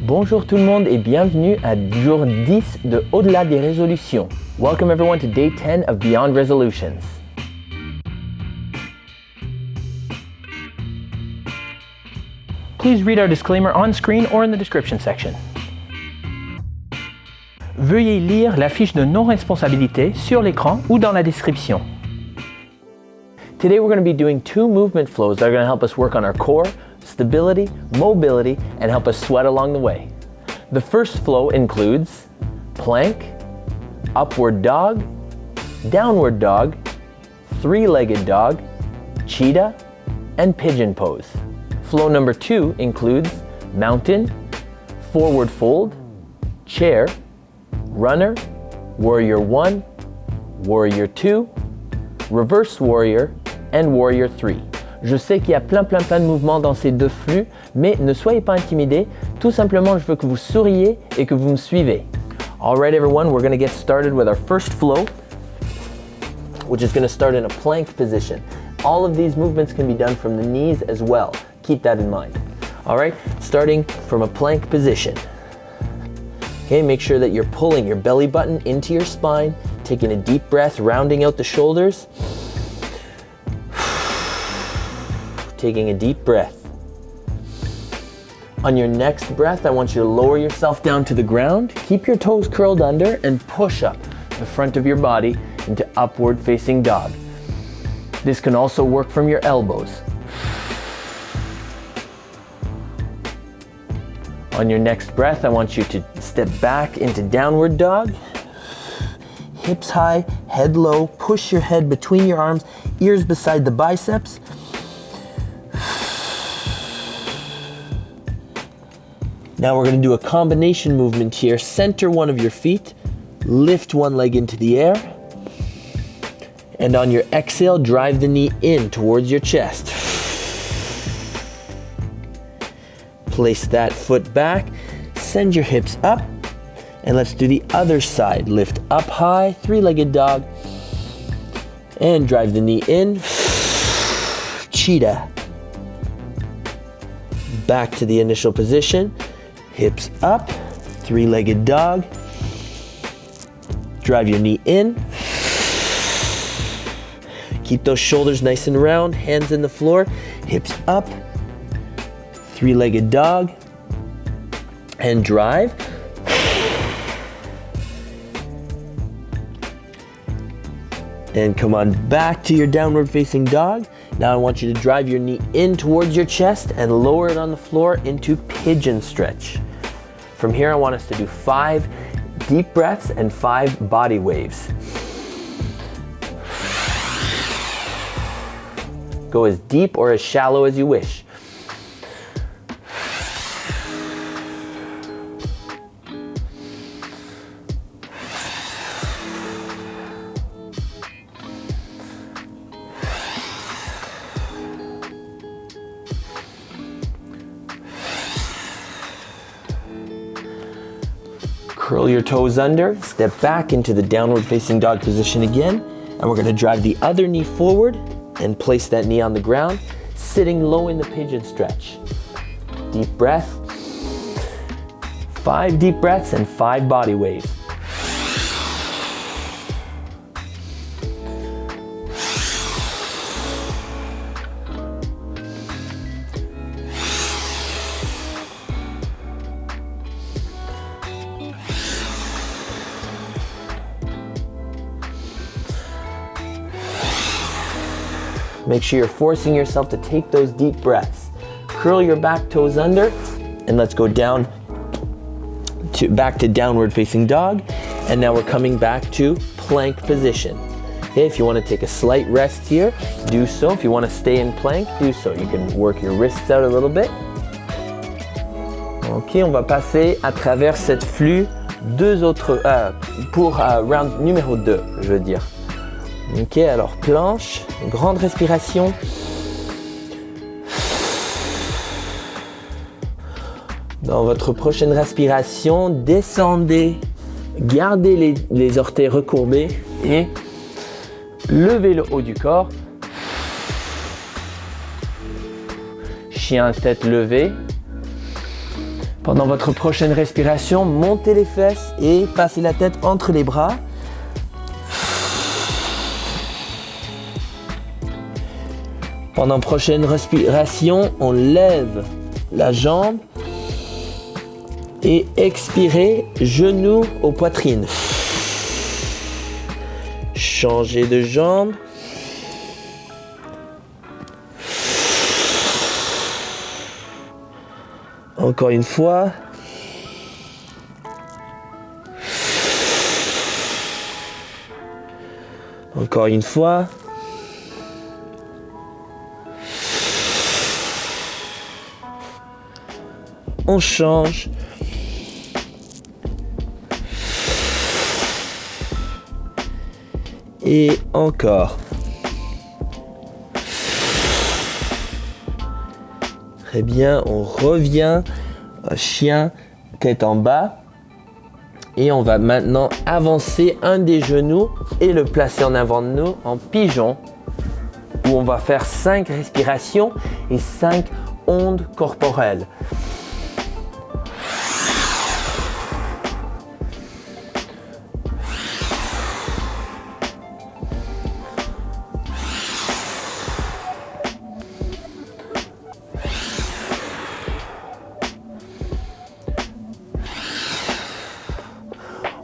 Bonjour tout le monde et bienvenue à jour 10 de Au-delà des résolutions. Welcome everyone to day 10 of Beyond Resolutions. Please read our disclaimer on screen or in the description section. Veuillez lire la fiche de non-responsabilité sur l'écran ou dans la description. Today we're going to be doing two movement flows that are going to help us work on our core, stability, mobility, and help us sweat along the way. The first flow includes plank, upward dog, downward dog, three-legged dog, cheetah, and pigeon pose. Flow number 2 includes mountain, forward fold, chair, runner, warrior 1, warrior 2, reverse warrior, and warrior 3. Je sais qu'il y a plein de mouvements dans ces deux flux, mais ne soyez pas intimidés. Tout simplement, je veux que vous souriez et que vous me suivez. All right, everyone, we're going to get started with our first flow, which is going to start in a plank position. All of these movements can be done from the knees as well. Keep that in mind. All right, starting from a plank position. Okay, make sure that you're pulling your belly button into your spine, taking a deep breath, rounding out the shoulders. Taking a deep breath. On your next breath, I want you to lower yourself down to the ground, keep your toes curled under, and push up the front of your body into upward facing dog. This can also work from your elbows. On your next breath, I want you to step back into downward dog. Hips high, head low, push your head between your arms, ears beside the biceps. Now we're going to do a combination movement here. Center one of your feet, lift one leg into the air, and on your exhale, drive the knee in towards your chest. Place that foot back, send your hips up, and let's do the other side. Lift up high, three-legged dog, and drive the knee in. Cheetah. Back to the initial position. Hips up, three-legged dog. Drive your knee in. Keep those shoulders nice and round, hands in the floor, hips up, three-legged dog, and drive. And come on back to your downward facing dog. Now I want you to drive your knee in towards your chest and lower it on the floor into pigeon stretch. From here, I want us to do 5 deep breaths and 5 body waves. Go as deep or as shallow as you wish. Curl your toes under, step back into the downward facing dog position again, and we're going to drive the other knee forward and place that knee on the ground, sitting low in the pigeon stretch. Deep breath. 5 deep breaths and 5 body waves. Make sure you're forcing yourself to take those deep breaths. Curl your back toes under, and let's go down back to downward facing dog. And now we're coming back to plank position. Okay, if you want to take a slight rest here, do so. If you want to stay in plank, do so. You can work your wrists out a little bit. Ok, on va passer à travers cette flux pour round numéro 2, je veux dire. Ok, alors planche, grande respiration. Dans votre prochaine respiration, descendez, gardez les orteils recourbés et levez le haut du corps. Chien tête levée. Pendant votre prochaine respiration, montez les fesses et passez la tête entre les bras. Pendant la prochaine respiration, on lève la jambe et expirez, genoux aux poitrines. Changez de jambe. Encore une fois. Encore une fois. On change. Et encore. Très bien, on revient. Chien, tête en bas. Et on va maintenant avancer un des genoux et le placer en avant de nous en pigeon. Où on va faire 5 respirations et 5 ondes corporelles.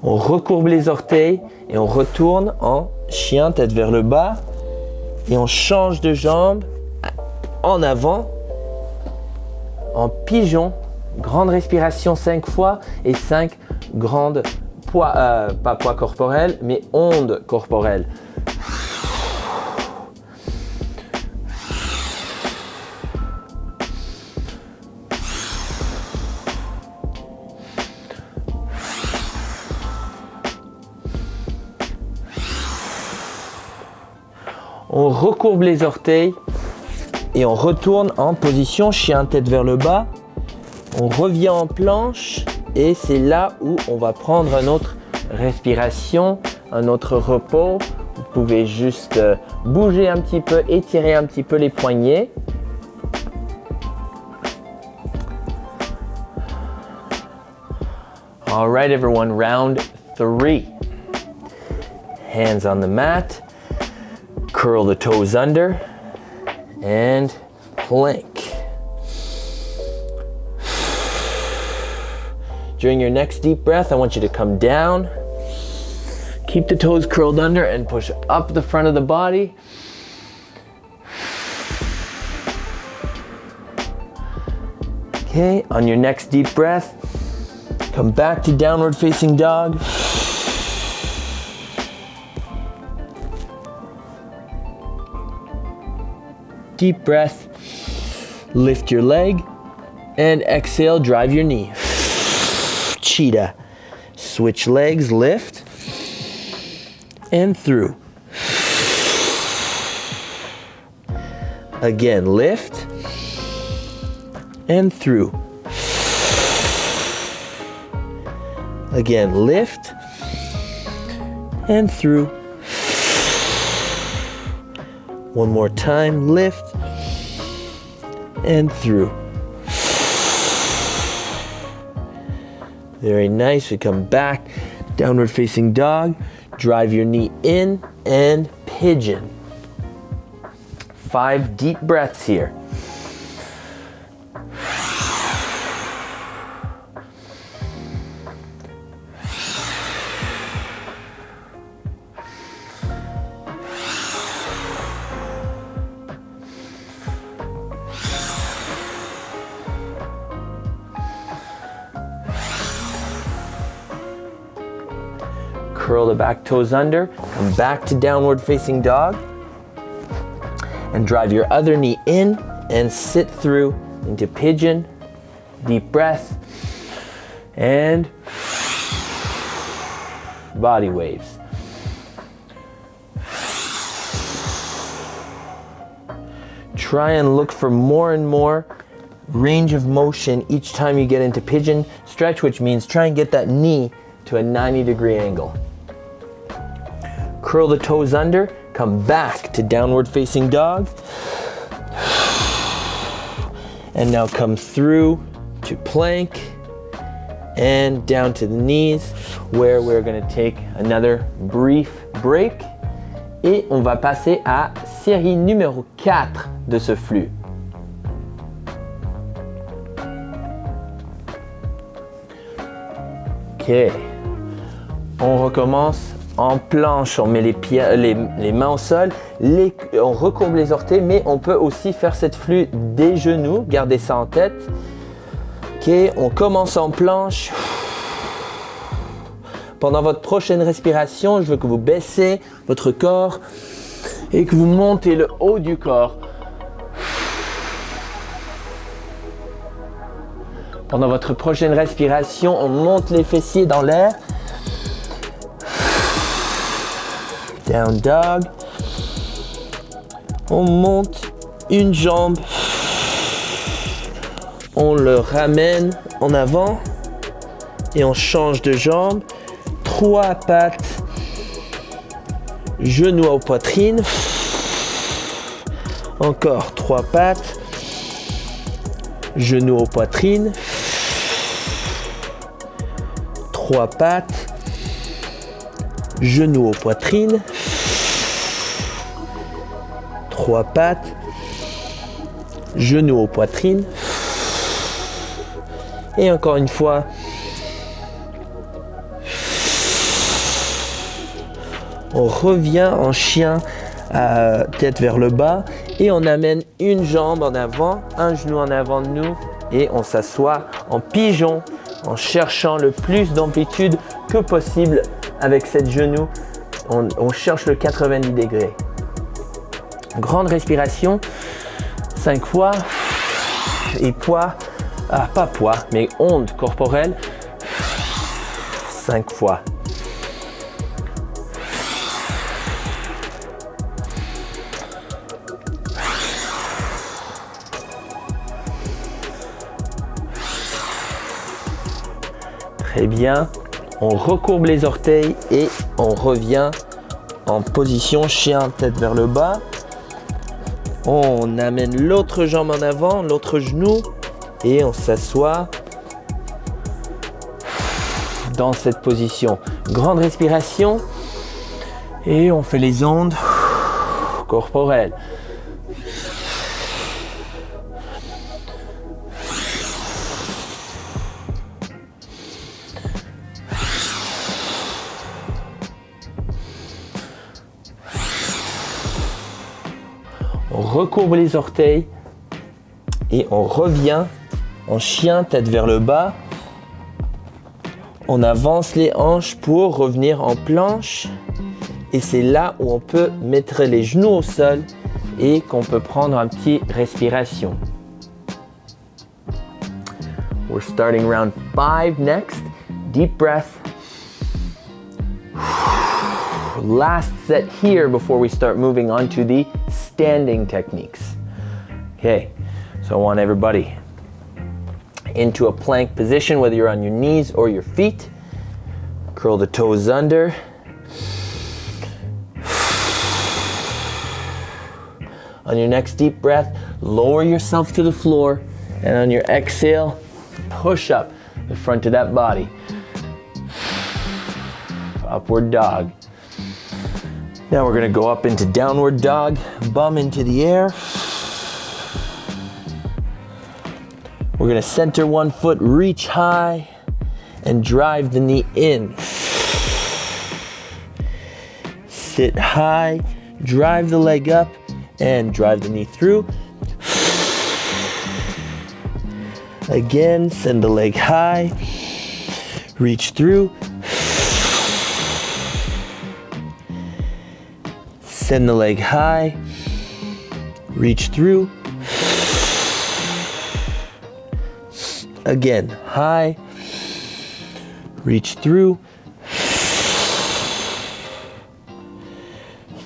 On recourbe les orteils et on retourne en chien, tête vers le bas. Et on change de jambe en avant, en pigeon. Grande respiration 5 fois et 5 grandes pas poids corporels, mais ondes corporelles. On recourbe les orteils et on retourne en position chien tête vers le bas. On revient en planche et c'est là où on va prendre une autre respiration, un autre repos. Vous pouvez juste bouger un petit peu, étirer un petit peu les poignets. All right, everyone, round 3. Hands on the mat. Curl the toes under and plank. During your next deep breath, I want you to come down. Keep the toes curled under and push up the front of the body. Okay, on your next deep breath, come back to downward facing dog. Deep breath, lift your leg, and exhale, drive your knee. Cheetah. Switch legs, lift, and through. Again, lift, and through. Again, lift, and through. One more time, lift and through. Very nice. We come back, downward facing dog. Drive your knee in and pigeon. 5 deep breaths here. Curl the back toes under, come back to downward facing dog, and drive your other knee in and sit through into pigeon. Deep breath, and body waves. Try and look for more and more range of motion each time you get into pigeon stretch, which means try and get that knee to a 90-degree angle. Curl the toes under, come back to downward facing dog. And now come through to plank and down to the knees, where we're going to take another brief break. Et on va passer à série numéro 4 de ce flux. Ok. On recommence en planche, on met les mains au sol, on recourbe les orteils, mais on peut aussi faire cette flux des genoux, gardez ça en tête. Ok, on commence en planche. Pendant votre prochaine respiration, je veux que vous baissez votre corps et que vous montez le haut du corps. Pendant votre prochaine respiration, on monte les fessiers dans l'air. Down dog. On monte une jambe. On le ramène en avant et on change de jambe. 3 pattes. Genoux aux poitrines. Encore 3 pattes. Genoux aux poitrines. 3 pattes. Genoux aux poitrines. 3 pattes. Genoux aux poitrines. Et encore une fois. On revient en chien, tête vers le bas. Et on amène une jambe en avant, un genou en avant de nous. Et on s'assoit en pigeon, en cherchant le plus d'amplitude que possible avec cette genou. On cherche le 90 degrés. Grande respiration, 5 fois. Et poids, pas poids, mais onde corporelle, 5 fois. Très bien, on recourbe les orteils et on revient en position chien, tête vers le bas. On amène l'autre jambe en avant, l'autre genou et on s'assoit dans cette position. Grande respiration et on fait les ondes corporelles. On recourbe les orteils et on revient en chien, tête vers le bas. On avance les hanches pour revenir en planche. Et c'est là où on peut mettre les genoux au sol et qu'on peut prendre un petit respiration. We're starting round 5 next. Deep breath. Last set here before we start moving on to the standing techniques. Okay, so I want everybody into a plank position, whether you're on your knees or your feet. Curl the toes under. On your next deep breath, lower yourself to the floor, and on your exhale, push up the front of that body. Upward dog. Now we're going to go up into downward dog, bum into the air. We're going to center one foot, reach high, and drive the knee in. Sit high, drive the leg up, and drive the knee through. Again, send the leg high, reach through. Send the leg high, reach through. Again, high, reach through.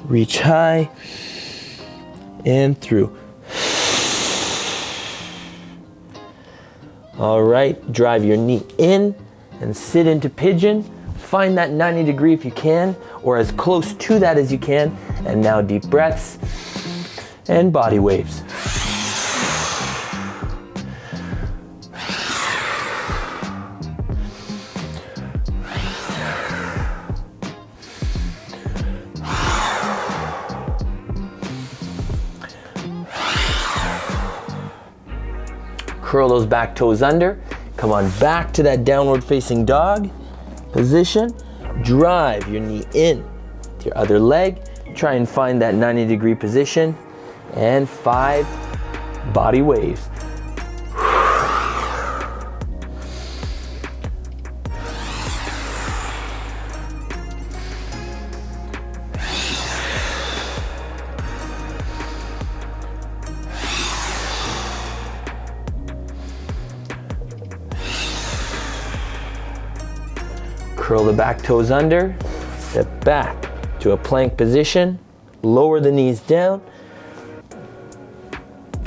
Reach high and through. All right, drive your knee in and sit into pigeon. Find that 90 degree if you can, or as close to that as you can. And now deep breaths and body waves. Curl those back toes under. Come on back to that downward facing dog position. Drive your knee in to your other leg. Try and find that 90-degree position. And 5 body waves. Curl the back toes under, step back to a plank position, lower the knees down,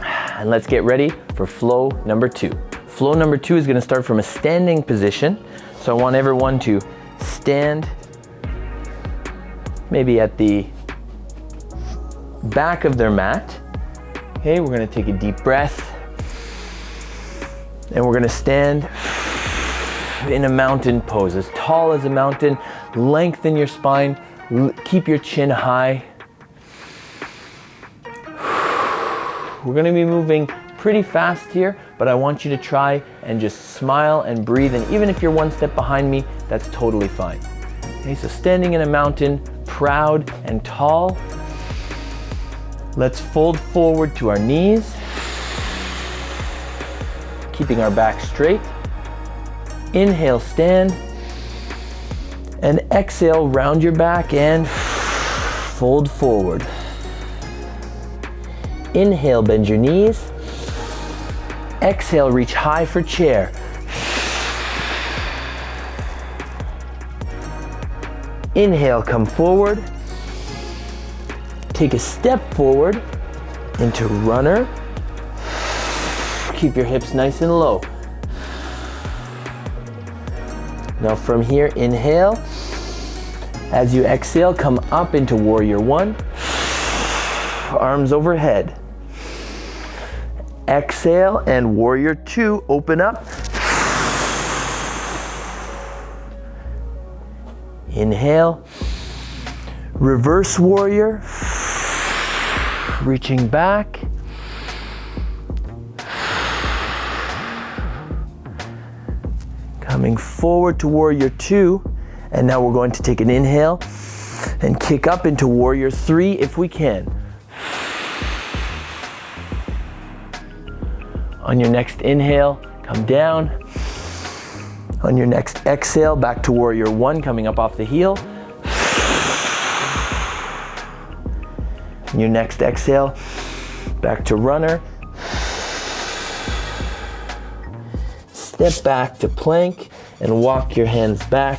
and let's get ready for flow number 2. Flow number 2 is going to start from a standing position, so I want everyone to stand maybe at the back of their mat. Okay, we're going to take a deep breath, and we're going to stand in a mountain pose, as tall as a mountain. Lengthen your spine, keep your chin high. We're going to be moving pretty fast here, but I want you to try and just smile and breathe, and even if you're one step behind me, that's totally fine. Okay, so standing in a mountain, proud and tall. Let's fold forward to our knees, keeping our back straight. Inhale, stand, and exhale, round your back and fold forward. Inhale, bend your knees. Exhale, reach high for chair. Inhale, come forward. Take a step forward into runner. Keep your hips nice and low. Now from here, inhale. As you exhale, come up into warrior 1. Arms overhead. Exhale and warrior 2, open up. Inhale. Reverse warrior. Reaching back. Coming forward to warrior 2, and now we're going to take an inhale and kick up into warrior 3 if we can. On your next inhale, come down. On your next exhale, back to warrior 1, coming up off the heel. On your next exhale, back to runner. Step back to plank and walk your hands back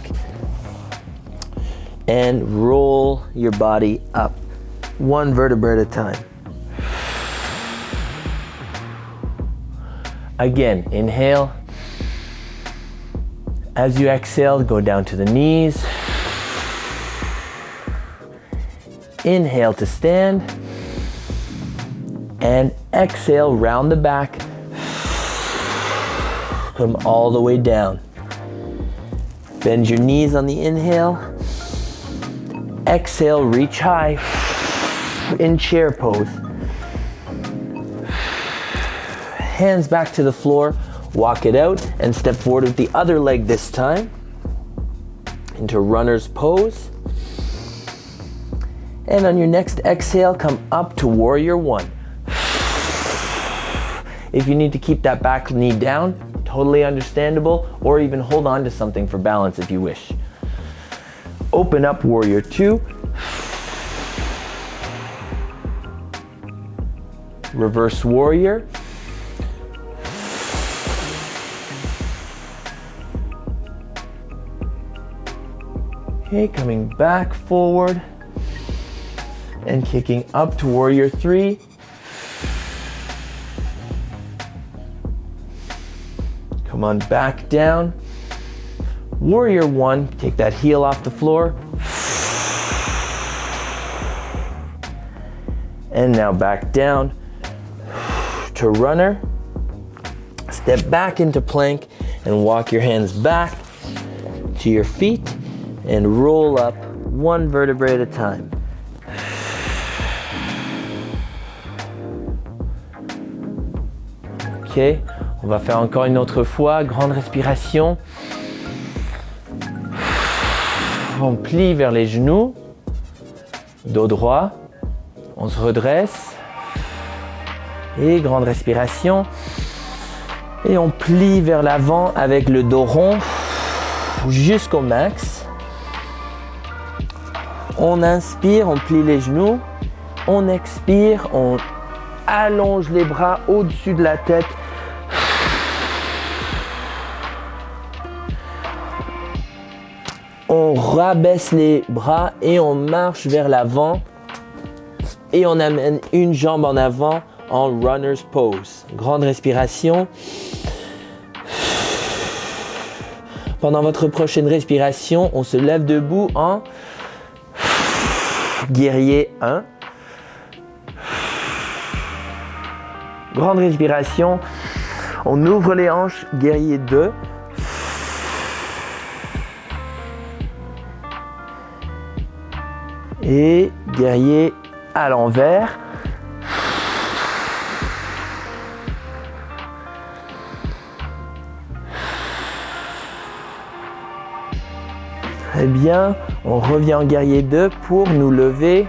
and roll your body up, 1 vertebra at a time. Again, inhale. As you exhale, go down to the knees. Inhale to stand. And exhale, round the back. Come all the way down. Bend your knees on the inhale. Exhale, reach high in chair pose. Hands back to the floor, walk it out and step forward with the other leg this time into runner's pose. And on your next exhale, come up to warrior 1. If you need to keep that back knee down, totally understandable, or even hold on to something for balance if you wish. Open up warrior 2. Reverse warrior. Okay, coming back forward and kicking up to warrior 3. Come on back down. Warrior 1, take that heel off the floor. And now back down to runner. Step back into plank and walk your hands back to your feet and roll up 1 vertebra at a time. Okay, On va faire encore une autre fois, grande respiration. On plie vers les genoux, dos droit. On se redresse. Et grande respiration. Et on plie vers l'avant avec le dos rond jusqu'au max. On inspire, on plie les genoux. On expire, on allonge les bras au-dessus de la tête. On rabaisse les bras et on marche vers l'avant. Et on amène une jambe en avant en runner's pose. Grande respiration. Pendant votre prochaine respiration, on se lève debout en guerrier 1. Grande respiration. On ouvre les hanches, guerrier 2. Et guerrier à l'envers. Très bien, on revient en guerrier 2 pour nous lever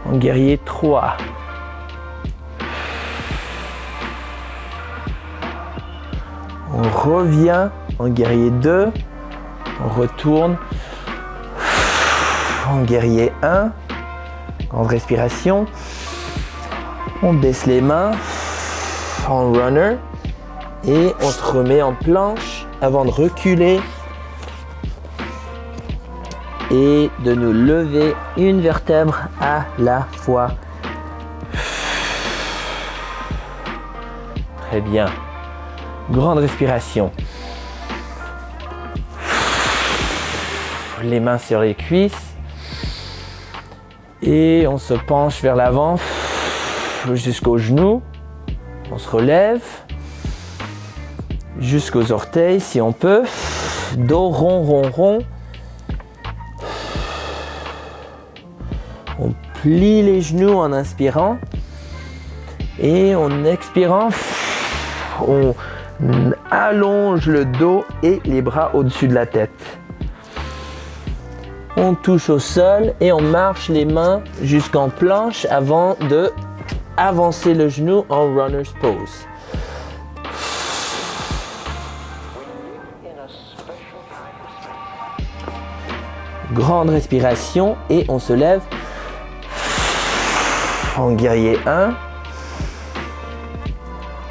en guerrier 3. On revient en guerrier 2, on retourne en guerrier 1, grande respiration, on baisse les mains en runner et on se remet en planche avant de reculer et de nous lever une vertèbre à la fois. Très bien. Grande respiration. Les mains sur les cuisses. Et on se penche vers l'avant jusqu'aux genoux. On se relève jusqu'aux orteils si on peut. Dos rond, rond, rond. On plie les genoux en inspirant. Et en expirant, on allonge le dos et les bras au-dessus de la tête. On touche au sol et on marche les mains jusqu'en planche avant de avancer le genou en runner's pose. Grande respiration et on se lève en guerrier 1.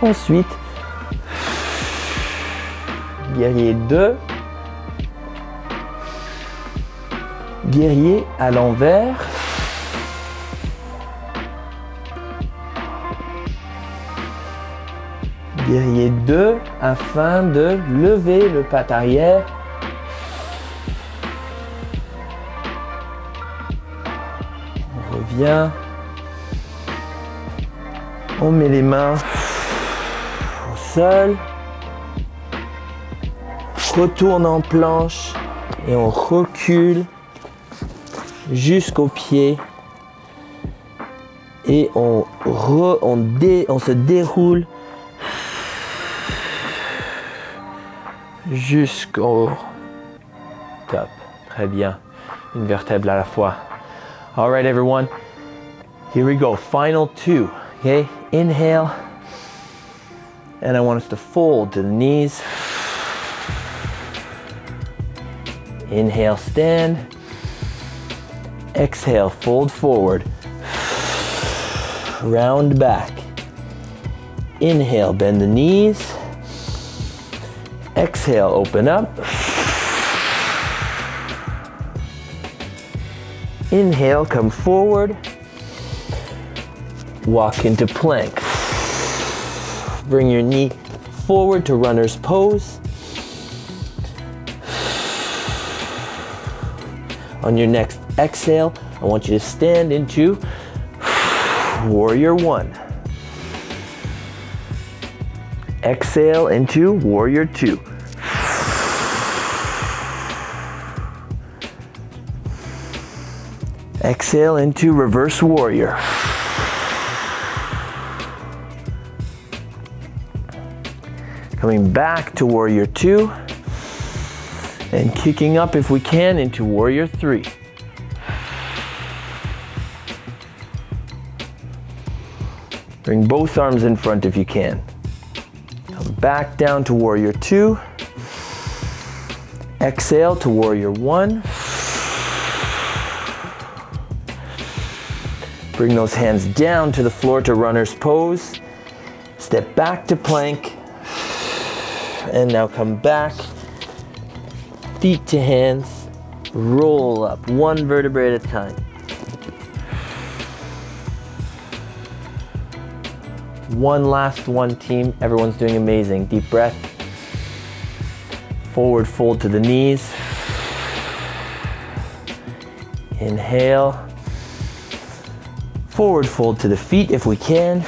Ensuite, guerrier 2. Guerrier à l'envers. Guerrier 2 afin de lever le patte arrière. On revient. On met les mains au sol. Retourne en planche et on recule jusqu'au pied et on se déroule jusqu'au top. Très bien. Une vertèbre à la fois. All right, everyone. Here we go. Final 2. Okay. Inhale. And I want us to fold to the knees. Inhale, stand. Exhale, fold forward. Round back. Inhale, bend the knees. Exhale, open up. Inhale, come forward. Walk into plank. Bring your knee forward to runner's pose. On your next exhale, I want you to stand into warrior 1. Exhale into warrior 2. Exhale into reverse warrior. Coming back to warrior 2 and kicking up if we can into warrior 3. Bring both arms in front if you can. Come back down to warrior 2. Exhale to warrior 1. Bring those hands down to the floor to runner's pose. Step back to plank. And now come back. Feet to hands. Roll up, one vertebrae at a time. One last one, team. Everyone's doing amazing. Deep breath. Forward fold to the knees. Inhale. Forward fold to the feet if we can.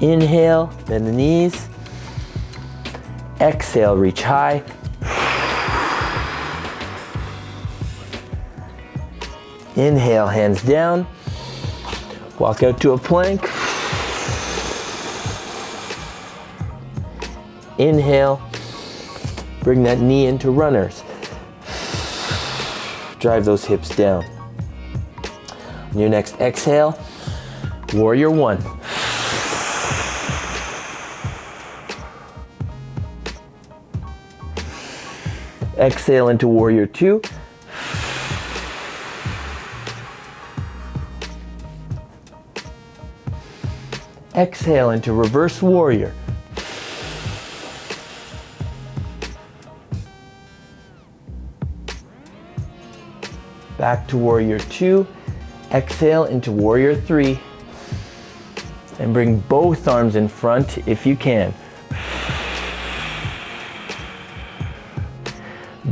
Inhale, bend the knees. Exhale, reach high. Inhale, hands down. Walk out to a plank. Inhale. Bring that knee into runners. Drive those hips down. On your next exhale, warrior 1. Exhale into warrior 2. Exhale into reverse warrior. Back to warrior 2. Exhale into warrior 3. And bring both arms in front if you can.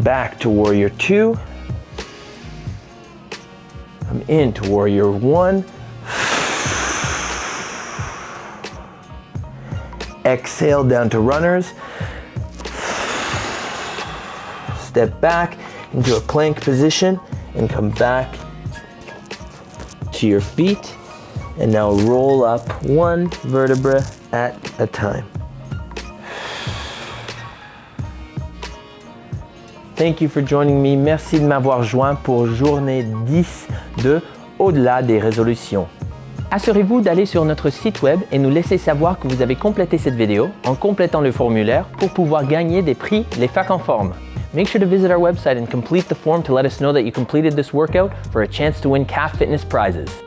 Back to warrior 2. Come into warrior 1. Exhale down to runners. Step back into a plank position and come back to your feet. And now roll up one vertebra at a time. Thank you for joining me. Merci de m'avoir joint pour journée 10 de Au-delà des résolutions. Assurez-vous d'aller sur notre site web et nous laisser savoir que vous avez complété cette vidéo en complétant le formulaire pour pouvoir gagner des prix les FAC en forme. Make sure to visit our website and complete the form to let us know that you completed this workout for a chance to win CAF Fitness prizes.